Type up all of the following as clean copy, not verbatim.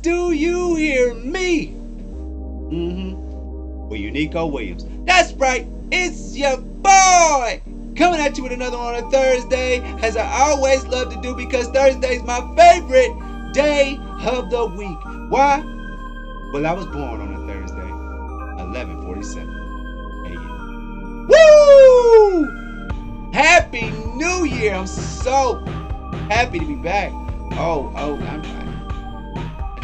do you hear me? Well, Unico Williams. That's right, it's your boy! Coming at you with another one on a Thursday, as I always love to do because Thursday is my favorite day of the week. Why? Well, I was born on a Thursday, 11:47 a.m. Woo! Happy New Year! I'm so happy to be back. I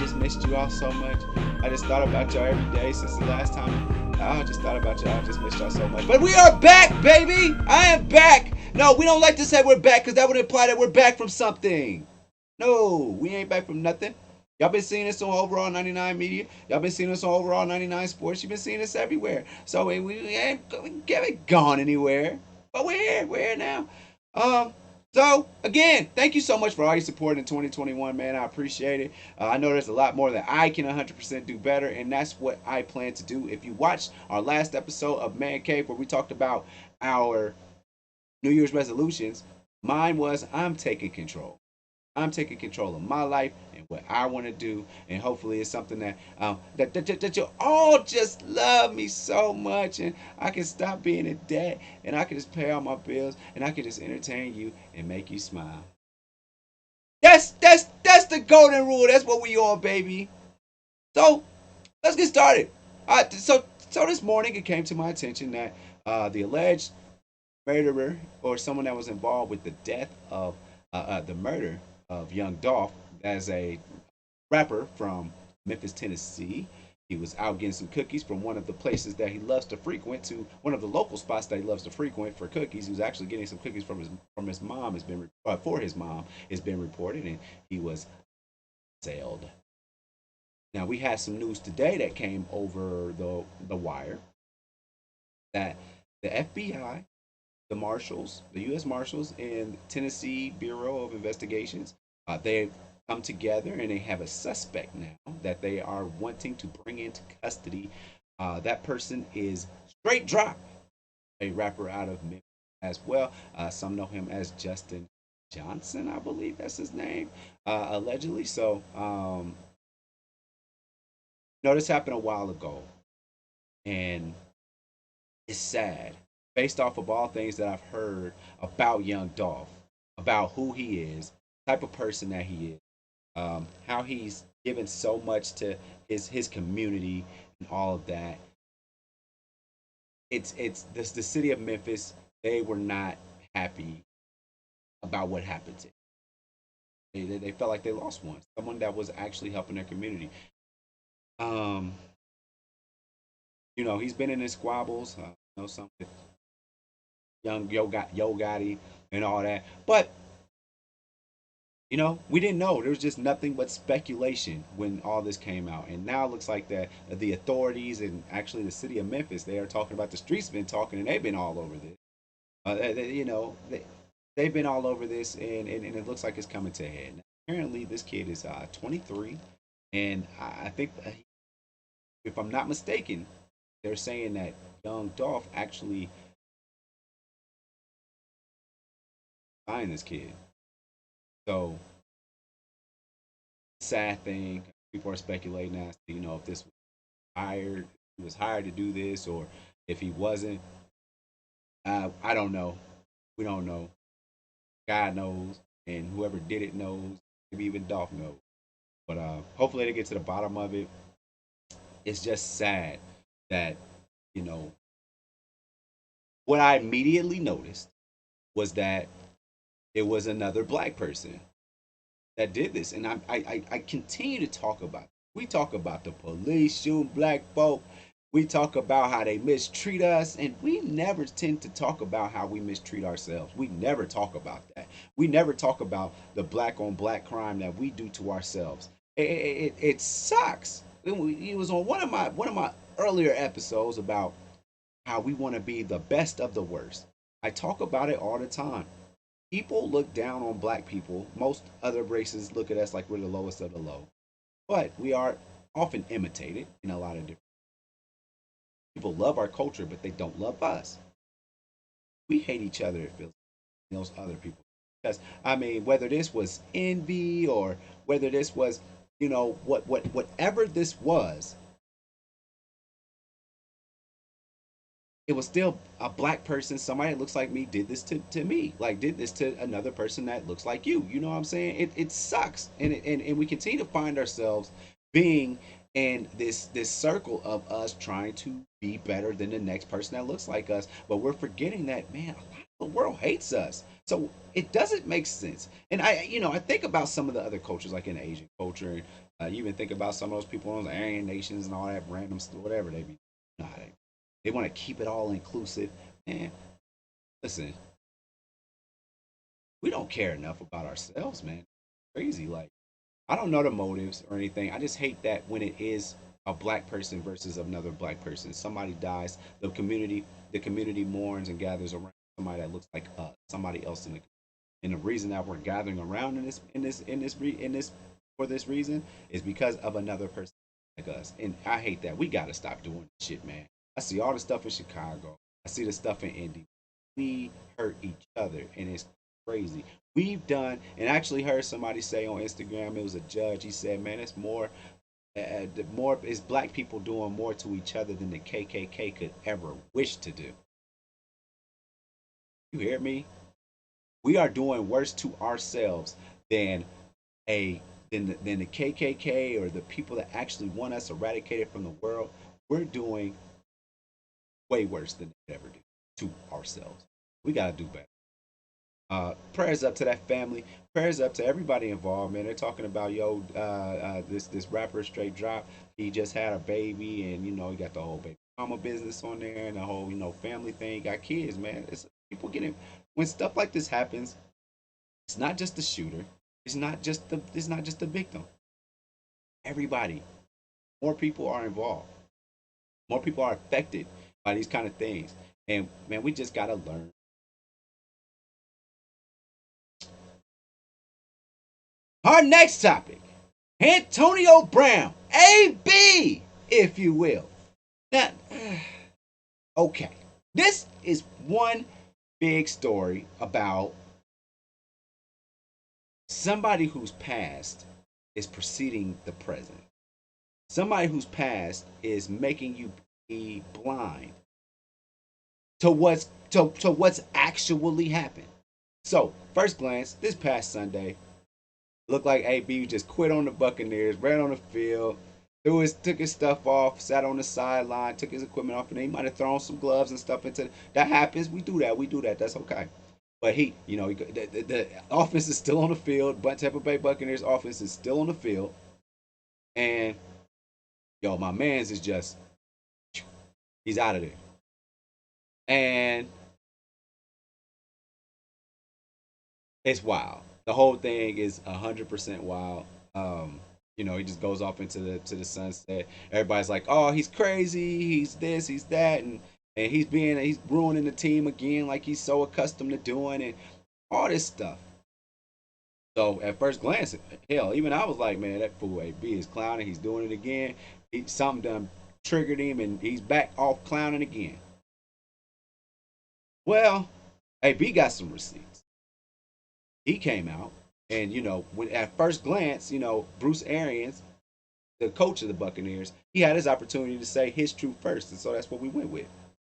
just missed you all so much. I just thought about y'all every day since the last time. I just thought about y'all. I just missed y'all so much. But we are back, baby! I am back! No, we don't like to say we're back because that would imply that we're back from something. No, we ain't back from nothing. Y'all been seeing us on Overall 99 Media. Y'all been seeing us on Overall 99 Sports. You've been seeing us everywhere. So we ain't gone anywhere. But we're here. We're here now. So, again, thank you so much for all your support in 2021, man. I appreciate it. I know there's a lot more that I can 100% do better, and that's what I plan to do. If you watched our last episode of Man Cave where we talked about our New Year's resolutions, mine was I'm taking control. I'm taking control of my life and what I want to do, and hopefully it's something that you all just love me so much, and I can stop being in debt, and I can just pay all my bills, and I can just entertain you and make you smile. That's the golden rule. That's what we on, baby. So let's get started. So this morning it came to my attention that the alleged murderer or someone that was involved with the death of the murder of Young Dolph, as a rapper from Memphis, Tennessee. He was out getting some cookies from one of the places that he loves to frequent, to one of the local spots that he loves to frequent for cookies. He was actually getting some cookies from his mom. Has been for his mom. It's been reported, and he was sailed. Now we had some news today that came over the wire that the FBI, the marshals, the U.S. Marshals, and Tennessee Bureau of Investigations, they've come together and they have a suspect now that they are wanting to bring into custody. That person is Straight Drop, a rapper out of Memphis as well. Some know him as Justin Johnson, I believe that's his name, allegedly. So, this happened a while ago, and it's sad based off of all things that I've heard about Young Dolph, about who he is, type of person that he is, how he's given so much to his community and all of that. It's the city of Memphis. They were not happy about what happened to him. They felt like they lost someone that was actually helping their community. Um, he's been in his squabbles. Some with young Yo Gotti and all that, but we didn't know. There was just nothing but speculation when all this came out. And now it looks like that the authorities and actually the city of Memphis, they are talking about, the streets been talking, and they've been all over this. They've been all over this, and it looks like it's coming to a head. Now, apparently, this kid is 23, and I think, if I'm not mistaken, they're saying that young Dolph actually signed this kid. So, sad thing. People are speculating as to, if this was hired, he was hired to do this, or if he wasn't. I don't know. We don't know. God knows, and whoever did it knows. Maybe even Dolph knows. But hopefully they get to the bottom of it. It's just sad that, you know, what I immediately noticed was that it was another black person that did this. And I continue to talk about it. We talk about the police shooting black folk. We talk about how they mistreat us, and we never tend to talk about how we mistreat ourselves. We never talk about that. We never talk about the black on black crime that we do to ourselves. It sucks. It was on one of my earlier episodes about how we want to be the best of the worst. I talk about it all the time. People look down on black people. Most other races look at us like we're the lowest of the low. But we are often imitated in a lot of different. People love our culture, but they don't love us. We hate each other, it feels like, those other people. Because, I mean, whether this was envy or whether this was whatever this was, it was still a black person, somebody that looks like me did this to me, like did this to another person that looks like you know what I'm saying? It sucks, and we continue to find ourselves being in this circle of us trying to be better than the next person that looks like us, but we're forgetting that, man, a lot of the world hates us, so it doesn't make sense. And I think about some of the other cultures, like in Asian culture, and you even think about some of those people in those Aryan nations and all that random stuff, whatever they be. You know, they want to keep it all inclusive. Man, listen, we don't care enough about ourselves, man. Crazy. Like, I don't know the motives or anything. I just hate that when it is a black person versus another black person. Somebody dies, the community mourns and gathers around somebody that looks like somebody else in the. And the reason that we're gathering around in this for this reason is because of another person like us. And I hate that. We gotta stop doing this shit, man. I see all the stuff in Chicago. I see the stuff in Indy. We hurt each other, and it's crazy. We've done, and I actually heard somebody say on Instagram, it was a judge. He said, "Man, it's more, the more is black people doing more to each other than the KKK could ever wish to do." You hear me? We are doing worse to ourselves than a than the KKK or the people that actually want us eradicated from the world. We're doing way worse than they ever do to ourselves. We gotta do better. Prayers up to that family. Prayers up to everybody involved, man. They're talking about this rapper Straight Drop. He just had a baby, and he got the whole baby mama business on there, and the whole family thing. Got kids, man. It's people getting when stuff like this happens. It's not just the shooter. It's not just the victim. Everybody. More people are involved. More people are affected by these kind of things. And man, we just gotta learn. Our next topic, Antonio Brown, AB, if you will. Now, okay, this is one big story about somebody whose past is preceding the present. Somebody whose past is making you be blind to what's actually happened. So, first glance, this past Sunday, looked like AB just quit on the Buccaneers, ran on the field, took his stuff off, sat on the sideline, took his equipment off, and he might have thrown some gloves and stuff into. That happens. We do that. We do that. That's okay. But the offense is still on the field. But Tampa Bay Buccaneers offense is still on the field, and my man's is just he's out of there, and it's wild. The whole thing is 100% wild. He just goes off into the sunset. Everybody's like, "Oh, he's crazy. He's this. He's that," and he's ruining the team again, like he's so accustomed to doing, and all this stuff. So at first glance, hell, even I was like, "Man, that fool AB is clowning. He's doing it again. Something done triggered him, and he's back off clowning again." Well, AB got some receipts. He came out, and when at first glance, Bruce Arians, the coach of the Buccaneers, he had his opportunity to say his truth first, and so that's what we went with.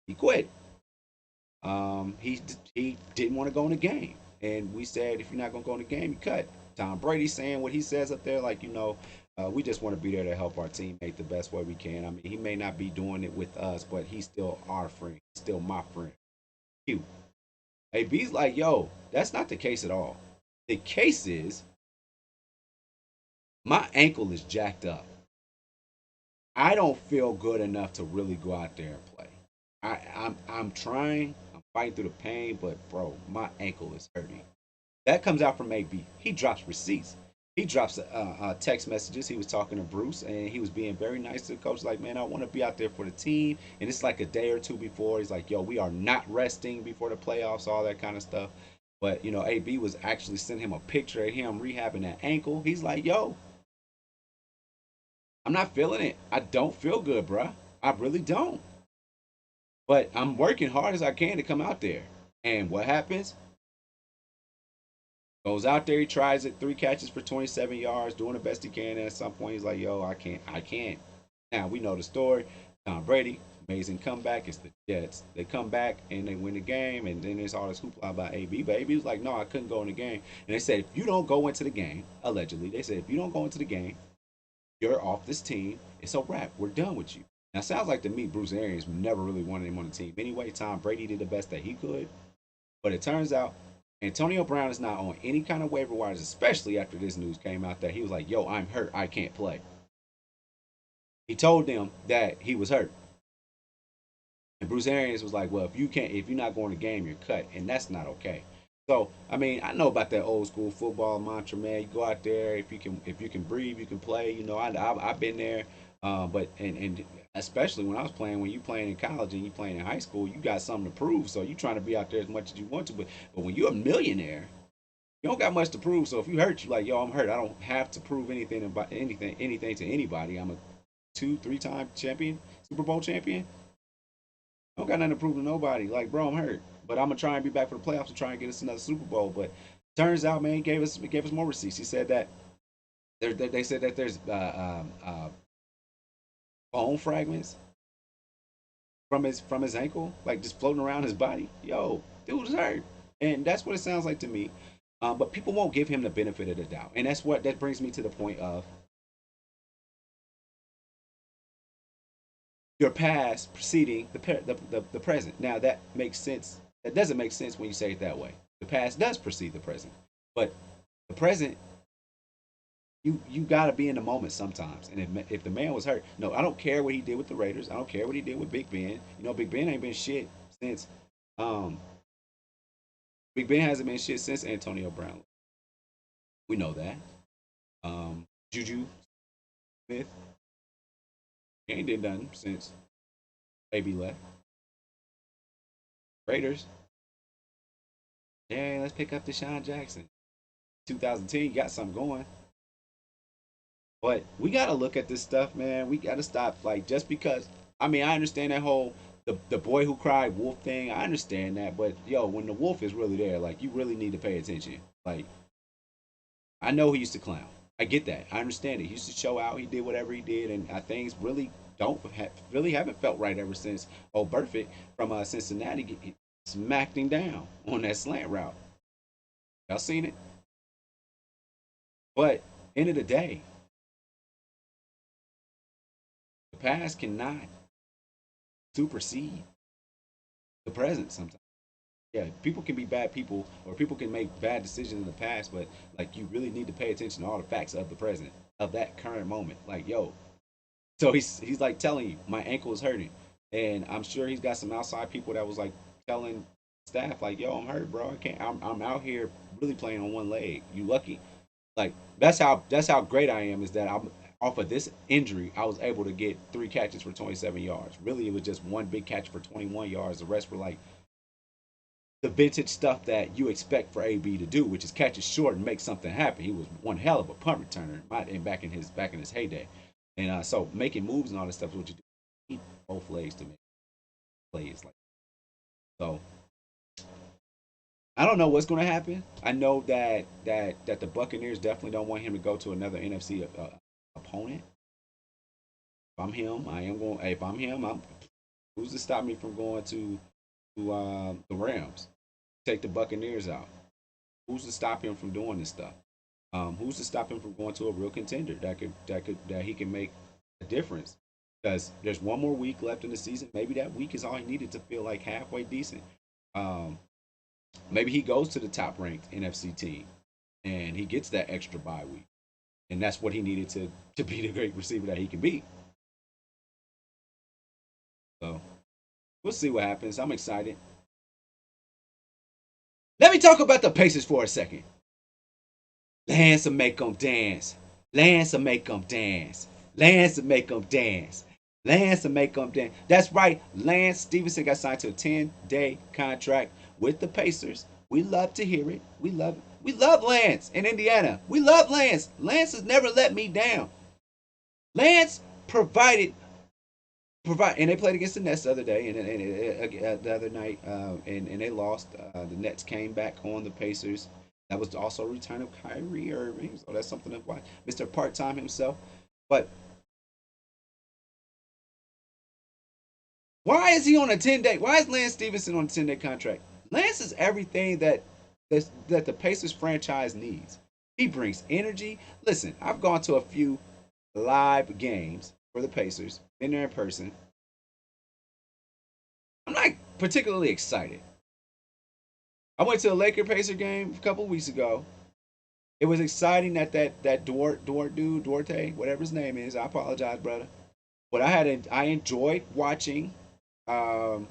He quit. He didn't want to go in the game, and we said, if you're not gonna go in the game, you cut. Tom Brady saying what he says up there, like we just want to be there to help our teammate the best way we can. I mean, he may not be doing it with us, but he's still our friend. He's still my friend. Cute. Hey, B's like, yo, that's not the case at all. The case is my ankle is jacked up. I don't feel good enough to really go out there and play. I'm trying. I'm fighting through the pain, but bro, my ankle is hurting. That comes out from AB. He drops receipts. He drops text messages. He was talking to Bruce, and he was being very nice to the coach. Like, man, I want to be out there for the team. And it's like a day or two before. He's like, yo, we are not resting before the playoffs, all that kind of stuff. But AB was actually sending him a picture of him rehabbing that ankle. He's like, yo, I'm not feeling it. I don't feel good, bruh. I really don't. But I'm working hard as I can to come out there. And what happens? Goes out there, he tries it, 3 catches for 27 yards, doing the best he can. And at some point, he's like, "Yo, I can't." Now we know the story. Tom Brady, amazing comeback. It's the Jets. They come back and they win the game, and then there's all this hoopla about AB. But AB was like, "No, I couldn't go in the game." And they said, if you don't go into the game, allegedly, they said, if you don't go into the game, you're off this team. It's a wrap. We're done with you. Now, it sounds like to me, Bruce Arians never really wanted him on the team. Anyway, Tom Brady did the best that he could. But it turns out Antonio Brown is not on any kind of waiver wires, especially after this news came out that he was like, "Yo, I'm hurt. I can't play." He told them that he was hurt. And Bruce Arians was like, "Well, if you're not going to game, you're cut." And that's not okay. So, I mean, I know about that old school football mantra, man. You go out there, if you can breathe, you can play. You know, I've been there. But and especially when I was playing, when you playing in college and you playing in high school, you got something to prove. So you trying to be out there as much as you want to. But when you're a millionaire, you don't got much to prove. So if you hurt, you like, "Yo, I'm hurt. I don't have to prove anything about anything to anybody. I'm a 2, 3 time champion, Super Bowl champion. I don't got nothing to prove to nobody. Like, bro, I'm hurt, but I'm gonna try and be back for the playoffs to try and get us another Super Bowl." But turns out, man, he gave us more receipts. He said that they said that there's bone fragments from his ankle, like just floating around his body. Yo, dude was hurt, and that's what it sounds like to me. But people won't give him the benefit of the doubt, and that brings me to the point of your past preceding the present. Now that makes sense. That doesn't make sense when you say it that way. The past does precede the present, but the present, you got to be in the moment sometimes. And if the man was hurt, no, I don't care what he did with the Raiders. I don't care what he did with Big Ben. You know, Big Ben ain't been shit since. Um, Big Ben hasn't been shit since Antonio Brown. We know that. Juju Smith, he ain't did nothing since AB left. Raiders, yeah, let's pick up Deshaun Jackson. 2010, you got something going. But we got to look at this stuff, man. We got to stop. Like, just because, I mean, I understand that whole the boy who cried wolf thing. I understand that. But, yo, when the wolf is really there, like, you really need to pay attention. Like, I know he used to clown. I get that. I understand it. He used to show out. He did whatever he did. And things really haven't felt right ever since old Burfitt from Cincinnati smacked him down on that slant route. Y'all seen it? But, end of the day, the past cannot supersede the present sometimes. Yeah, people can be bad people or people can make bad decisions in the past, but like you really need to pay attention to all the facts of the present, of that current moment. Like, yo, so he's like telling you, my ankle is hurting. And I'm sure he's got some outside people that was like telling staff, like, "Yo, I'm hurt, bro. I can't I'm out here really playing on one leg. You lucky." Like that's how great I am is that I'm off of this injury, I was able to get 3 catches for 27 yards. Really, it was just one big catch for 21 yards. The rest were like the vintage stuff that you expect for AB to do, which is catch it short and make something happen. He was one hell of a punt returner back in his heyday, and so making moves and all this stuff is what you do. You need both legs to make plays like so. I don't know what's going to happen. I know that the Buccaneers definitely don't want him to go to another NFC opponent. If I'm him, I am going. If I'm him, who's to stop me from going to the Rams? Take the Buccaneers out. Who's to stop him from doing this stuff? Who's to stop him from going to a real contender that he can make a difference? Because there's one more week left in the season. Maybe that week is all he needed to feel like halfway decent. Um, Maybe he goes to the top ranked NFC team and he gets that extra bye week, and that's what he needed to be the great receiver that he can be. So we'll see what happens. I'm excited. Let me talk about the Pacers for a second. Lance will make them dance. Lance will make them dance. Lance will make them dance. Lance will make them dance. That's right. Lance Stephenson got signed to a 10-day contract with the Pacers. We love to hear it. We love it. We love Lance in Indiana. We love Lance. Lance has never let me down. Lance and they played against the Nets the other day and the other night, and they lost. The Nets came back on the Pacers. That was also a return of Kyrie Irving, so that's something to watch. Mr. Part Time himself. But why is he on a 10-day? Why is Lance Stephenson on a 10-day contract? Lance is everything that the Pacers franchise needs. He brings energy. Listen, I've gone to a few live games for the Pacers, been there in person. I'm not particularly excited. I went to a Laker Pacer game a couple of weeks ago. It was exciting that Duarte, whatever his name is. I apologize, brother, but I enjoyed watching um,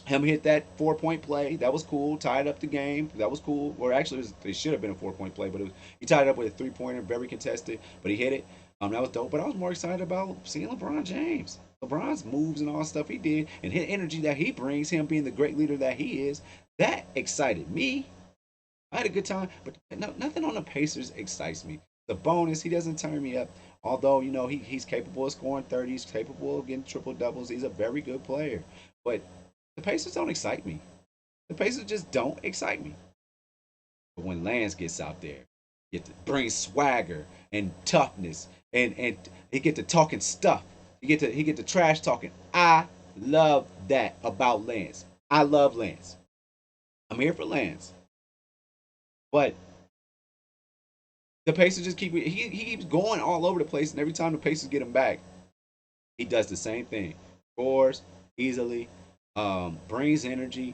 him hit that 4 point play. That was cool. Tied up the game. That was cool. Or actually, it should have been a 4 point play, but he tied it up with a 3 pointer, very contested, but he hit it. That was dope. But I was more excited about seeing LeBron James. LeBron's moves and all the stuff he did, and his energy that he brings, him being the great leader that he is, that excited me. I had a good time, but no, nothing on the Pacers excites me. The bonus, he doesn't turn me up. Although, he's capable of scoring 30, he's capable of getting triple doubles. He's a very good player. But the Pacers don't excite me. The Pacers just don't excite me. But when Lance gets out there, get to bring swagger and toughness, and he get to talking stuff. He get to trash talking. I love that about Lance. I love Lance. I'm here for Lance. But the Pacers just he keeps going all over the place, and every time the Pacers get him back, he does the same thing. Scores easily, brings energy,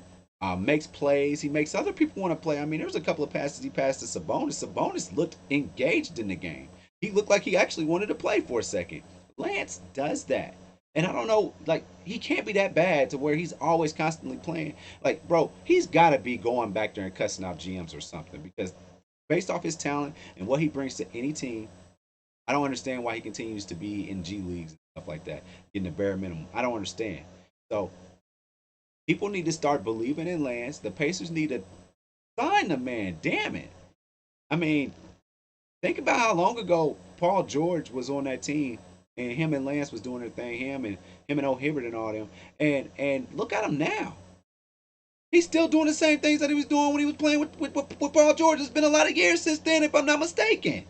makes plays. He makes other people want to play. I mean, there was a couple of passes he passed to Sabonis. Sabonis looked engaged in the game. He looked like he actually wanted to play for a second. Lance does that. And I don't know, like, he can't be that bad to where he's always constantly playing. Like, bro, he's got to be going back there and cussing out GMs or something, because based off his talent and what he brings to any team, I don't understand why he continues to be in G leagues and stuff like that, getting the bare minimum. I don't understand. So people need to start believing in Lance. The Pacers need to sign the man. Damn it. I mean, think about how long ago Paul George was on that team, and him and Lance was doing their thing. Him and O'Hibbert and all them. And look at him now. He's still doing the same things that he was doing when he was playing with Paul George. It's been a lot of years since then, if I'm not mistaken.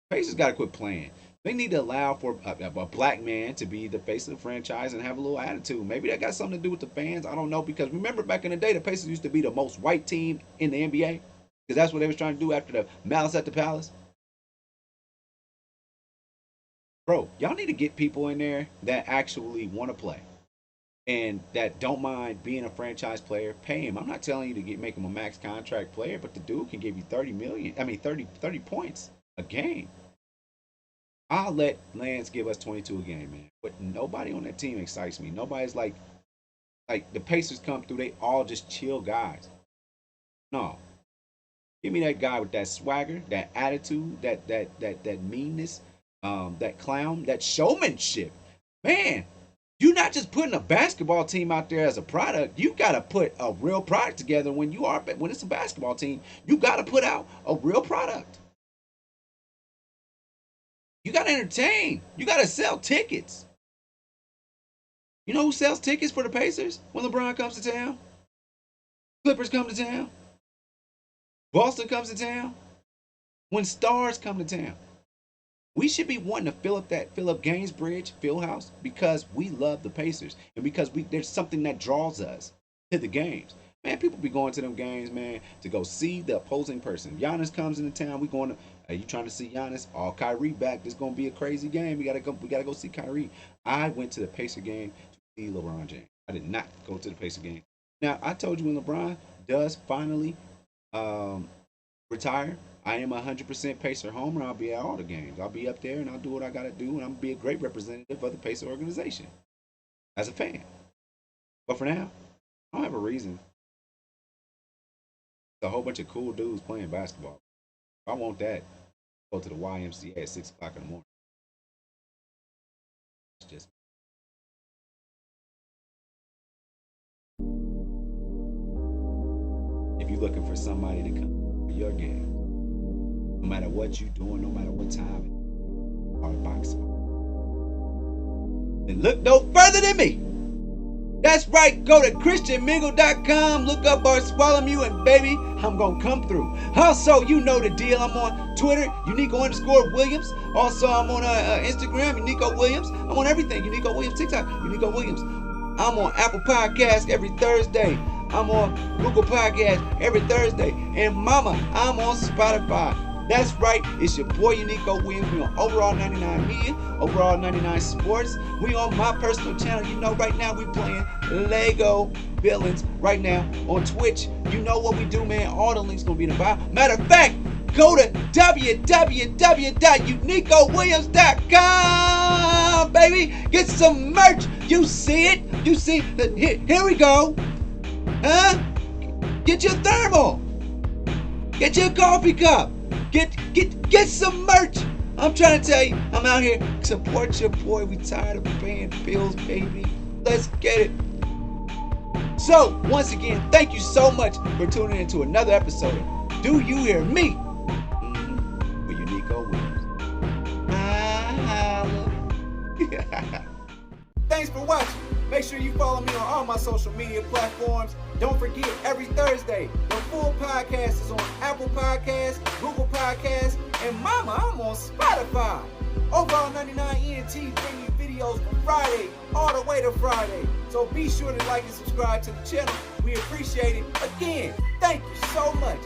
Pacers got to quit playing. They need to allow for a black man to be the face of the franchise and have a little attitude. Maybe that got something to do with the fans. I don't know, because remember back in the day, the Pacers used to be the most white team in the NBA, because that's what they was trying to do after the Malice at the Palace. Bro, y'all need to get people in there that actually want to play and that don't mind being a franchise player. Pay him. I'm not telling you to make him a max contract player, but the dude can give you 30 million. I mean 30 points a game. I'll let Lance give us 22 a game, man. But nobody on that team excites me. Nobody's like the Pacers come through, they all just chill guys. No. Give me that guy with that swagger, that attitude, that meanness, that clown, that showmanship. Man, you're not just putting a basketball team out there as a product. You got to put a real product together. When it's a basketball team, you got to put out a real product. You got to entertain. You got to sell tickets. You know who sells tickets for the Pacers when LeBron comes to town? Clippers come to town. Boston comes to town. When stars come to town. We should be wanting to fill up Gainsbridge Fieldhouse because we love the Pacers and because there's something that draws us to the games. Man, people be going to them games, man, to go see the opposing person. Giannis comes into town. We going to. Are you trying to see Giannis? Oh, Kyrie back. This gonna be a crazy game. We gotta go see Kyrie. I went to the Pacer game to see LeBron James. I did not go to the Pacer game. Now I told you, when LeBron does finally retire, I am 100% Pacer homer. I'll be at all the games. I'll be up there and I'll do what I gotta do, and I'm gonna be a great representative of the Pacer organization as a fan. But for now, I don't have a reason. It's a whole bunch of cool dudes playing basketball. If I want that, go to the YMCA at 6 o'clock in the morning. It's just, if you're looking for somebody to come to your game, no matter what you're doing, no matter what time, or boxing, then look no further than me. That's right. Go to christianmingle.com. Look up Bartholomew, and baby, I'm going to come through. Also, you know the deal. I'm on Twitter, Unico_Williams. Also, I'm on Instagram, Unico Williams. I'm on everything, Unico Williams. TikTok, Unico Williams. I'm on Apple Podcasts every Thursday. I'm on Google Podcasts every Thursday. And mama, I'm on Spotify. That's right, it's your boy Unico Williams. We on Overall 99 Media, Overall 99 Sports. We on my personal channel. You know, right now we playing Lego Villains right now on Twitch. You know what we do, man. All the links gonna be in the bio. Matter of fact, go to www.UnicoWilliams.com, baby. Get some merch. You see it? You see? Here we go. Huh? Get your thermal. Get your coffee cup. Get some merch. I'm trying to tell you, I'm out here. Support your boy. We tired of paying bills, baby. Let's get it. So, once again, thank you so much for tuning in to another episode of Do You Hear Me? With Unico Williams. Thanks for watching. Make sure you follow me on all my social media platforms. Don't forget, every Thursday, the full podcast is on Apple Podcasts, Google Podcasts, and mama, I'm on Spotify. Overall 99 ENT bring you videos from Friday all the way to Friday. So be sure to like and subscribe to the channel. We appreciate it. Again, thank you so much.